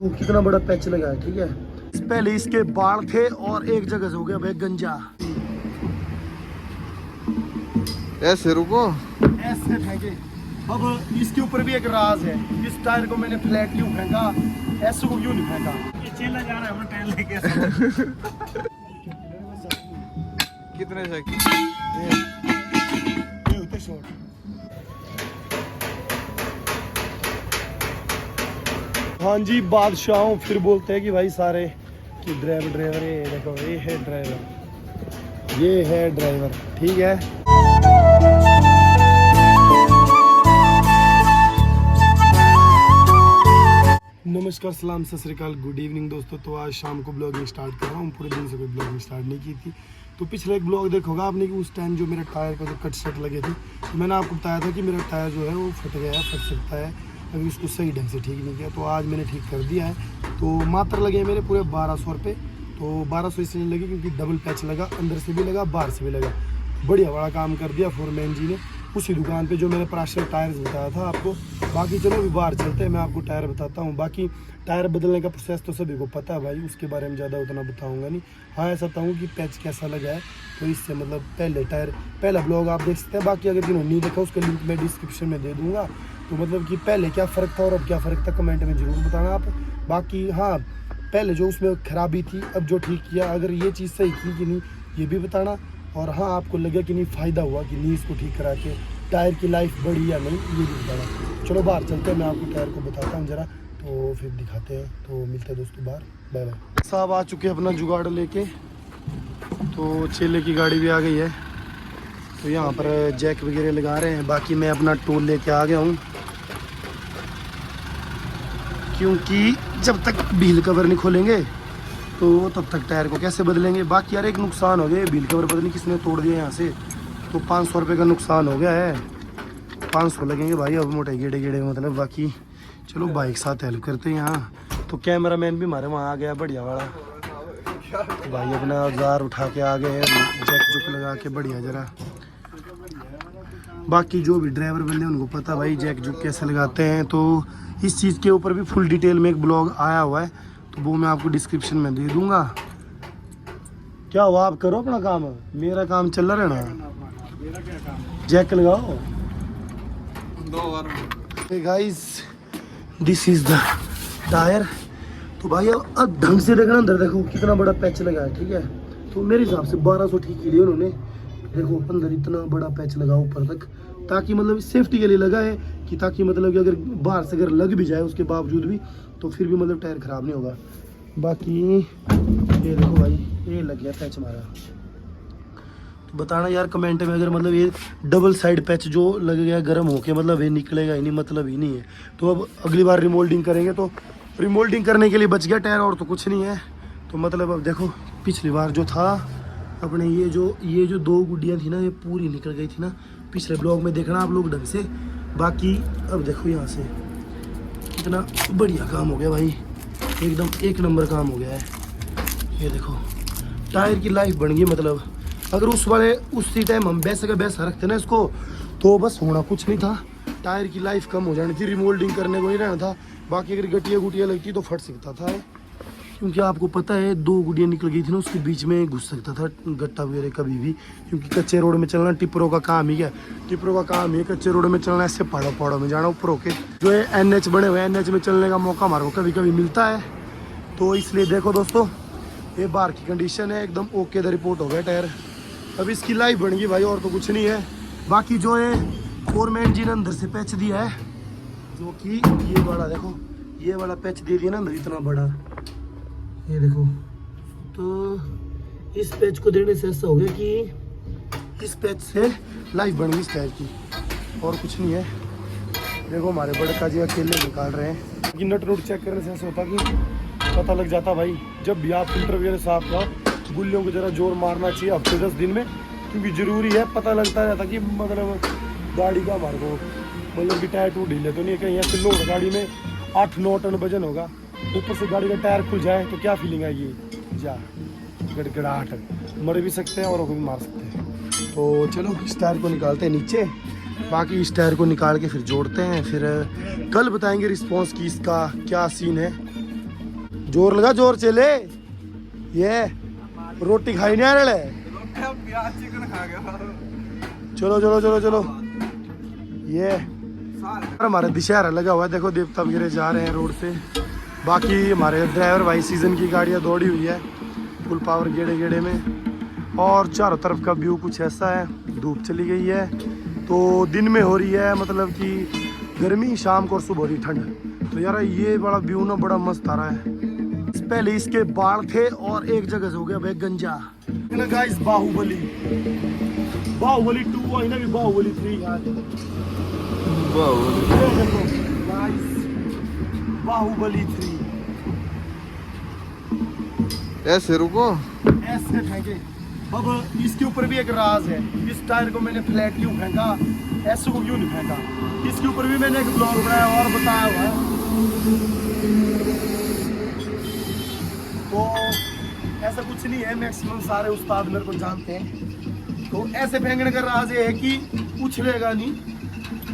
वो कितना बड़ा पैच लगा है, ठीक है। पहले इसके बाल थे और एक जगह से हो गया भाई गंजा। ऐसे रुको, ऐसे फेंके। अब इसके ऊपर भी एक राज है, इस टायर को मैंने फ्लैट क्यों फेंका, ऐसे को क्यों नहीं फेंका। ये चेला जा रहा है अपना टायर लेके। कितने से ये होते शॉट। हाँ जी, बादशाहों फिर बोलते हैं कि भाई सारे कि ड्राइवर ये देखो, ये है ड्राइवर, ठीक है। नमस्कार, सलाम, सत श्री अकाल, गुड इवनिंग दोस्तों। तो आज शाम को ब्लॉगिंग स्टार्ट कर रहा हूँ। पूरे दिन से कोई ब्लॉगिंग स्टार्ट नहीं की थी। तो पिछले एक ब्लॉग देखोगा आपने कि उस टाइम जो मेरे टायर को जो कट शट लगे थे, तो मैंने आपको बताया था कि मेरा टायर जो है वो फट गया है, फट सकता है अगर उसको सही ढंग से ठीक नहीं किया। तो आज मैंने ठीक कर दिया है। तो मात्र लगे मेरे पूरे 1200 रुपये। तो 1200 इसलिए लगे क्योंकि डबल पैच लगा, अंदर से भी लगा, बाहर से भी लगा। बढ़िया बड़ा काम कर दिया फोरमैन जी ने उसी दुकान पे जो मैंने प्राशर टायर्स बताया था आपको। बाकी चलो अभी बाहर चलते हैं, मैं आपको टायर बताता हूँ। बाकी टायर बदलने का प्रोसेस तो सभी को पता है भाई, उसके बारे में ज़्यादा उतना बताऊँगा नहीं। हाँ, ऐसा बताऊँ कि पैच कैसा लगा है, तो इससे मतलब पहला ब्लॉग आप देख सकते हैं। बाकी अगर जिन्होंने नहीं देखा उसका लिंक मैं डिस्क्रिप्शन में दे दूँगा। तो मतलब कि पहले क्या फ़र्क था और अब क्या फ़र्क था, कमेंट में ज़रूर बताना आप। बाकी हाँ, पहले जो उसमें खराबी थी, अब जो ठीक किया, अगर ये चीज़ सही की कि नहीं ये भी बताना। और हाँ, आपको लगे कि नहीं फ़ायदा हुआ कि नहीं इसको ठीक करा के, टायर की लाइफ बढ़ी या नहीं, ये भी बताना। चलो बाहर चलते हैं, मैं आपको टायर को बताता हूँ ज़रा, तो फिर दिखाते हैं। तो मिलते हैं दोस्तों बाहर, बाय बाय। साहब आ चुके हैं अपना जुगाड़ लेके, तो चेले की गाड़ी भी आ गई है। तो यहाँ पर जैक वगैरह लगा रहे हैं। बाकी मैं अपना टूल लेके आ गया हूँ, क्योंकि जब तक व्हील कवर नहीं खोलेंगे तो तब तक टायर को कैसे बदलेंगे। बाकी यार एक नुकसान हो गया, व्हील कवर पता नहीं किसने तोड़ दिया यहाँ से, तो 500 रुपये का नुकसान हो गया है। 500 लगेंगे भाई अब मोटे गेड़े मतलब। बाकी चलो बाइक साथ हेल्प करते हैं यहाँ। तो कैमरा मैन भी हमारे वहाँ आ गया बढ़िया वाला। तो भाई अपना औजार उठा के आ गए, जैक जुक लगा के बढ़िया जरा। बाकी जो भी ड्राइवर बंदे उनको पता भाई जैक जुक कैसे लगाते हैं। तो इस चीज़ के ऊपर भी फुल डिटेल में एक ब्लॉग आया हुआ है, तो वो मैं आपको डिस्क्रिप्शन में दे दूंगा। क्या हुआ, आप करो अपना काम, मेरा काम चल रहा है ना। जैक लगाओ। Guys, this is the tyre. तो भाई अब ढंग से देखना, अंदर देखो कितना बड़ा पैच लगा है, ठीक है। तो मेरे हिसाब से 1200 ठीक की लिए उन्होंने। देखो अंदर इतना बड़ा पैच लगा ऊपर तक, ताकि मतलब सेफ्टी के लिए लगा है कि ताकि मतलब कि अगर बाहर से अगर लग भी जाए उसके बावजूद भी, तो फिर भी मतलब टायर ख़राब नहीं होगा। बाकी ये देखो भाई, ये लग गया पैच हमारा। तो बताना यार कमेंट में, अगर मतलब ये डबल साइड पैच जो लग गया गर्म होके, मतलब ये निकलेगा ही नहीं, मतलब ही नहीं है। तो अब अगली बार रिमोल्डिंग करेंगे, तो रिमोल्डिंग करने के लिए बच गया टायर, और तो कुछ नहीं है। तो मतलब अब देखो पिछली बार जो था अपने ये जो 2 गुड्डियाँ थी ना, ये पूरी निकल गई थी ना। पिछले ब्लॉग में देखना आप लोग ढंग से। बाकी अब देखो यहाँ से कितना बढ़िया काम हो गया भाई, एकदम एक नंबर काम हो गया है। ये देखो टायर की लाइफ बन गई। मतलब अगर उसी टाइम हम वैसे का वैसा रखते ना इसको, तो बस होना कुछ नहीं था। टायर की लाइफ कम हो जानी थी, रिमोल्डिंग करने को नहीं रहना था। बाकी अगर गुटिया लगती तो फट सकता था, क्योंकि आपको पता है 2 गुड़ियाँ निकल गई थी ना, उसके बीच में घुस सकता था गट्टा वगैरह कभी भी। क्योंकि कच्चे रोड में चलना टिपरों का काम ही है, कच्चे रोड में चलना, ऐसे पहाड़ों में जाना ऊपर होके। जो है NH बने हुए, NH में चलने का मौका हमारे को कभी कभी मिलता है। तो इसलिए देखो दोस्तों, ये बाहर की कंडीशन है एकदम ओके, द रिपोर्ट हो गया टायर। अब इसकी लाइफ बन गई भाई, और तो कुछ नहीं है। बाकी जो है फोरमैन जी ने अंदर से पैच दिया है, जो कि ये वाला देखो, ये वाला पैच दे दिया ना अंदर इतना बड़ा, ये देखो। तो इस पैच को देने से ऐसा हो गया कि इस पैच से लाइफ बन गई इस टायर की, और कुछ नहीं है। देखो हमारे बड़का जी अकेले निकाल रहे हैं कि नट नोट चेक करने से ऐसा होता कि पता लग जाता भाई। जब भी आप फिल्टर वगैरह साफ कराओ, गुल्लियों को जरा जोर मारना चाहिए हफ्ते 10 दिन में, क्योंकि ज़रूरी है, पता लगता रहता कि मतलब गाड़ी का हमारे को मतलब कि टायर टूट ढीले तो नहीं है कहीं। ऐसे लोड गाड़ी में 8-9 टन वजन होगा, ऊपर से गाड़ी का टायर खुल जाए तो क्या फीलिंग आएगी, जा गड़गड़ाहट, मर भी सकते हैं और भी मार सकते हैं। तो चलो इस टायर को निकालते हैं नीचे। बाकी इस टायर को निकाल के फिर जोड़ते हैं, फिर कल बताएंगे रिस्पॉन्स की इसका क्या सीन है। जोर लगा, जोर चले। ये रोटी खाई नहीं आ रहे। प्याज चिकन खा गया। चलो चलो चलो चलो। ये हमारे दशहरा लगा हुआ है, देखो देवता वगैरह जा रहे हैं रोड से। बाकी हमारे ड्राइवर भाई सीजन की गाड़ियाँ दौड़ी हुई है फुल पावर गेड़े गेड़े में। और चारों तरफ का व्यू कुछ ऐसा है, धूप चली गई है तो दिन में हो रही है मतलब कि गर्मी, शाम को और सुबह हो रही ठंड। तो यार ये बड़ा व्यू ना बड़ा मस्त आ रहा है। पहले इसके बाढ़ थे और एक जगह से हो गया भाई गंजा ना गाइस। बाहुबली 2 आई ना भी, बाहुबली 3 यार। बाहुबली 3 ऐसे रुको। ऐसे फेंके। अब इसके ऊपर भी एक राज है। इस टायर को मैंने फ्लैट क्यों फेंका, ऐसे को क्यों नहीं फेंका, इसके ऊपर भी मैंने एक ब्लॉग बनाया और बताया हुआ है। तो ऐसा कुछ नहीं है, मैक्सिमम सारे उस्ताद मेरे को जानते हैं। तो ऐसे फेंकने का राज ये है कि उछलेगा नहीं।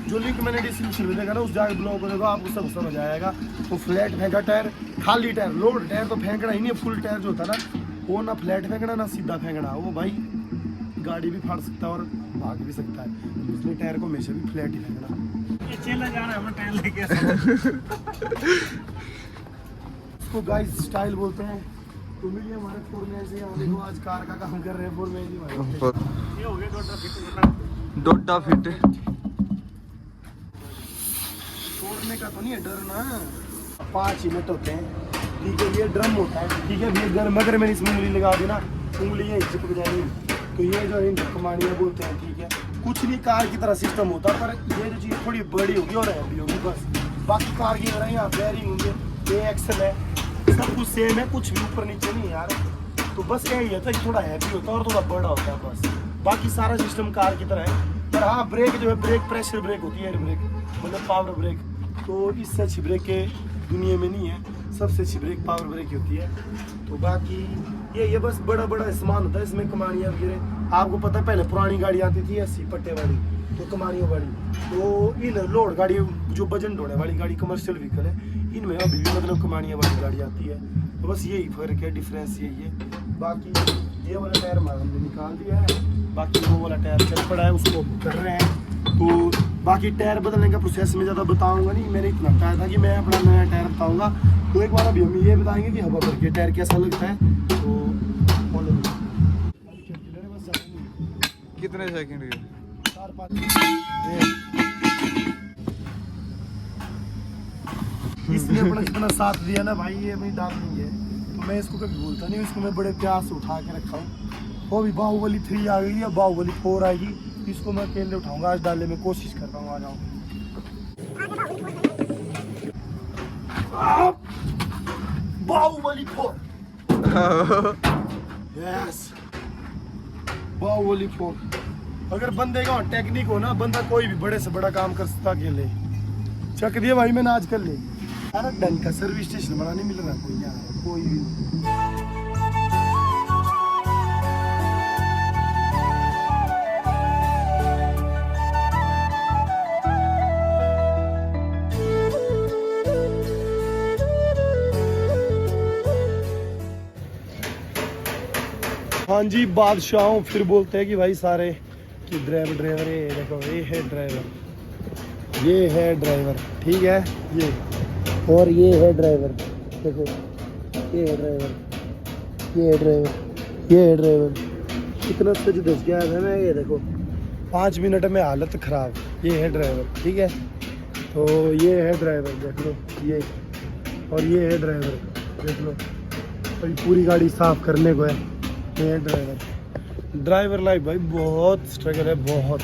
जो लिंक मैंने डिस्क्रिप्शन में देखा ना, उस जाके ब्लॉग को देखो, आपको सब समझ आएगा। तो फ्लैट फेंका टायर, खाली टायर, लोड टायर तो फेंकना ही नहीं है। फुल टायर जो होता है ना, वो ना फ्लैट फेंकना ना सीधा फेंकना, वो भाई गाड़ी भी फाड़ सकता है और भाग भी सकता है। इसलिए टायर को हमेशा भी फ्लैट ही फेंकना। ये चेला जा रहा है, हम टायर लेके इसको गाइस स्टाइल बोलते हैं। तो मिलिए हमारे फोरमैन से, यहाँ देखो आज कार का काम कर रहे हैं फोरमैन जी भाई। ये हो गया डोडा फिट। छोड़ने का तो नहीं है डर ना। 5 यूनिट होते हैं, ठीक है। ये ड्रम होता है, ठीक है। ये गर्म अगर मैंने इसमें उंगली लगा दी ना, उंगली यहीं चिपक जाएगी। तो ये जो इन कमानियाँ बोलते हैं, ठीक है। कुछ नहीं कार की तरह सिस्टम होता, पर ये जो चीज़ थोड़ी बड़ी होगी और हैवी होगी बस। बाकी कार की तरह यहाँ बेयरिंग होंगे, ये एक्सल है, सब कुछ सेम है, कुछ भी ऊपर नीचे नहीं है यार। तो बस यही है, तो थोड़ा हैवी होता है और थोड़ा बड़ा होता है बस। बाकी सारा सिस्टम कार की तरह है। पर हाँ, ब्रेक जो है, ब्रेक प्रेशर ब्रेक होती है, एयर ब्रेक मतलब पावर ब्रेक। तो इससे अच्छी ब्रेक के दुनिया में नहीं है, सबसे अच्छी ब्रेक पावर ब्रेक होती है। तो बाकी ये बस बड़ा बड़ा सामान होता है इसमें, कमानियाँ वगैरह। आपको पता है पहले पुरानी गाड़ी आती थी 80 पट्टे वाली, तो कमानियों वाली। तो इन लोड गाड़ी जो वजन ढोने वाली गाड़ी कमर्शियल व्हीकल है, इनमें अभी भी मतलब कमानियाँ वाली गाड़ी आती है। तो बस यही फर्क है, डिफरेंस यही है। बाकी ये वाला टायर हमारा हमने निकाल दिया है, बाकी वो वाला टायर चल पड़ा है, उसको कर रहे हैं। तो बाकी टायर बदलने का प्रोसेस में ज़्यादा बताऊंगा नहीं, मैंने इतना बताया था कि मैं अपना नया टायर बताऊंगा। तो एक बार अभी हम ये बताएंगे कि हवा भर के टायर कैसा लगता है। तो कितने सेकंड के? 4-5 इसने अपना जितना साथ दिया ना भाई, ये मेरी डाल नहीं है। तो मैं इसको कभी बोलता नहीं, इसको मैं बड़े प्यार से उठा के रखा हूँ। वो भी बाहुबली 3 आ गई है, बाहुबली 4 आएगी, इसको मैं अकेले उठाऊंगा। आज डालने में कोशिश कर रहा हूँ, आ जाऊँ। बाहुबली 4 यस, बाहुबली 4। अगर बंदे का टेक्निक हो ना, बंदा कोई भी बड़े से बड़ा काम कर सकता अकेले। चक दिया भाई मैंने आज कर ले। अरे ढंग का सर्विस स्टेशन बना नहीं मिल रहा कोई यहाँ, कोई भी। हाँ जी, बादशाहों फिर बोलते हैं कि भाई सारे कि ड्राइवर ये देखो, ये है ड्राइवर, ये है ड्राइवर, ठीक है। ये और ये है ड्राइवर, देखो ये है ड्राइवर, ये है ड्राइवर, ये है ड्राइवर। इतना सच दस गया है मैं, ये देखो 5 मिनट में हालत ख़राब। ये है ड्राइवर, ठीक है। तो ये है ड्राइवर, देख लो ये, और ये है ड्राइवर, देख लो। और पूरी गाड़ी साफ करने को है। ये है ड्राइवर लाइफ भाई बहुत स्ट्रगल है, बहुत।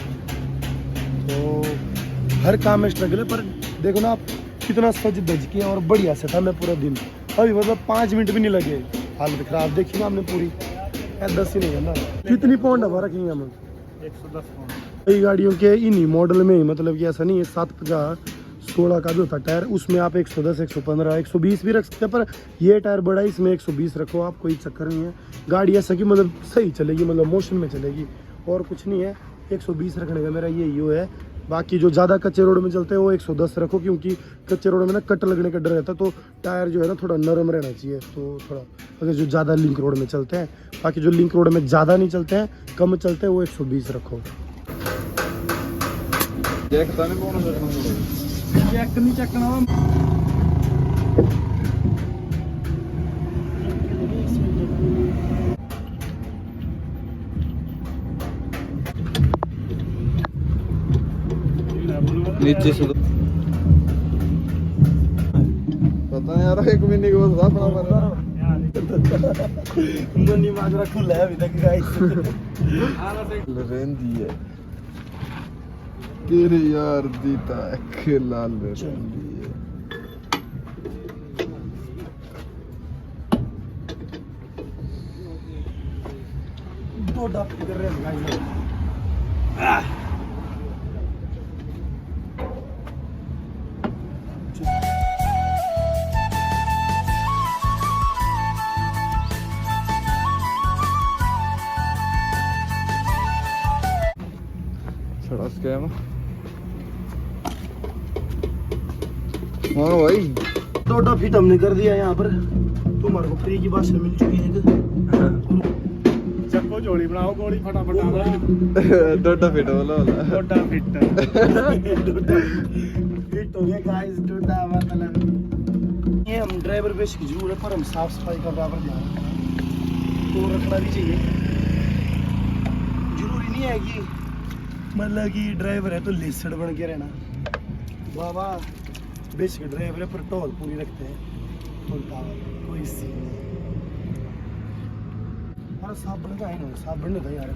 तो हर काम में स्ट्रगल है, पर देखो ना आप कितना सज धज के और बढ़िया से था मैं पूरा दिन। अभी मतलब 5 मिनट भी नहीं लगे, हालत खराब देखी ना हमने पूरी। 10 ही नहीं है ना। कितनी पाउंड हवा रखेंगे हम? 110 पाउंड। कई गाड़ियों के इन्हीं मॉडल में ही, मतलब कि ऐसा नहीं है 750 16 का भी होता है टायर, उसमें आप 110 115 120 भी रख सकते हैं। पर ये टायर बड़ा है, इसमें 120 रखो आप, कोई चक्कर नहीं है। गाड़ी ऐसा कि मतलब सही चलेगी, मतलब मोशन में चलेगी और कुछ नहीं है। 120 रखने का मेरा ये है। बाकी जो ज़्यादा कच्चे रोड में चलते हैं वो 110 रखो, क्योंकि कच्चे रोड में ना कट लगने का डर रहता है, तो टायर जो है ना थोड़ा नरम रहना चाहिए, तो थोड़ा अगर जो ज़्यादा लिंक रोड में चलते हैं। बाकी जो लिंक रोड में ज़्यादा नहीं चलते हैं, कम चलते हैं, वो 120 रखो। देखता नहीं कौन चेक नहीं चेकना नीचे से पता नहीं यार, 1 महीने के बाद अपना बना नन्ही माजरा खुला है अभी तक गाइस। रेंदी है तेरे यार दीता है लाल रेंदी है। दो डॉट कर रहे हैं गाइस। सड़क स्कैम हाँ भाई, 2 फिट हमने कर दिया यहाँ पर। तुम्हारे को फ्री की भाषा मिल चुकी है। चक्को जोड़ी बनाओ, गोली फटाफट डोडा फिट बोला डोडा फिट फिट हो गया गाइस। डोडा मतलब ये हम ड्राइवर बेच की जरूर है, पर हम साफ सफाई का बराबर ध्यान तो रखना भी चाहिए। जरूरी नहीं है कि मतलब कि ड्राइवर है तो लेसड़ बन के रहना। बाबा बेसिक ड्राइवर है पर टोल पूरी रखते हैं, कोई सीन नहीं। अरे साबुन का है ना, साबुन नहीं था यार।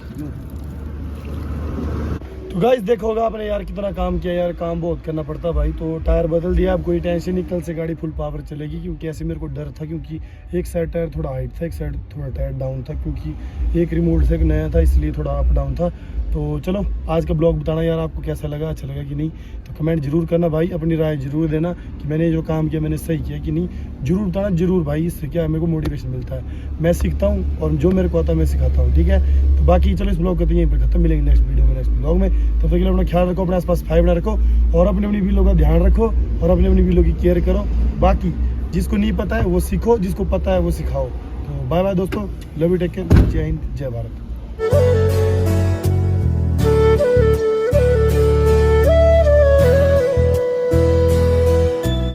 तो गाइस देखो होगा आपने यार कितना काम किया यार, काम बहुत करना पड़ता भाई। तो टायर बदल दिया, अब कोई टेंशन नहीं, कल से गाड़ी फुल पावर चलेगी। क्योंकि ऐसे मेरे को डर था, क्योंकि एक साइड टायर थोड़ा हाइट था, एक साइड थोड़ा टायर डाउन था, क्योंकि एक रिमोट से नया था, इसलिए थोड़ा अप डाउन था। तो चलो आज का ब्लॉग बताना यार आपको कैसा लगा, अच्छा लगा कि नहीं, तो कमेंट जरूर करना भाई, अपनी राय जरूर देना कि मैंने जो काम किया मैंने सही किया कि नहीं, जरूर बताना जरूर भाई। इससे क्या है, मेरे को मोटिवेशन मिलता है, मैं सीखता हूँ और जो मेरे को आता है मैं सिखाता हूँ, ठीक है। तो बाकी चलो इस ब्लॉग को तो यहीं पर खत्म, मिलेंगे नेक्स्ट वीडियो में, नेक्स्ट ब्लॉग में। तब तक के लिए अपना ख्याल रखो, अपने आसपास सफाई बना रखो और अपनी अपनी व्हीलों का ध्यान रखो और अपनी अपनी व्हीलों की केयर करो। बाकी जिसको नहीं पता है वो सीखो, जिसको पता है वो सिखाओ। तो बाय बाय दोस्तों, लव यू, टेक केयर, जय हिंद, जय भारत।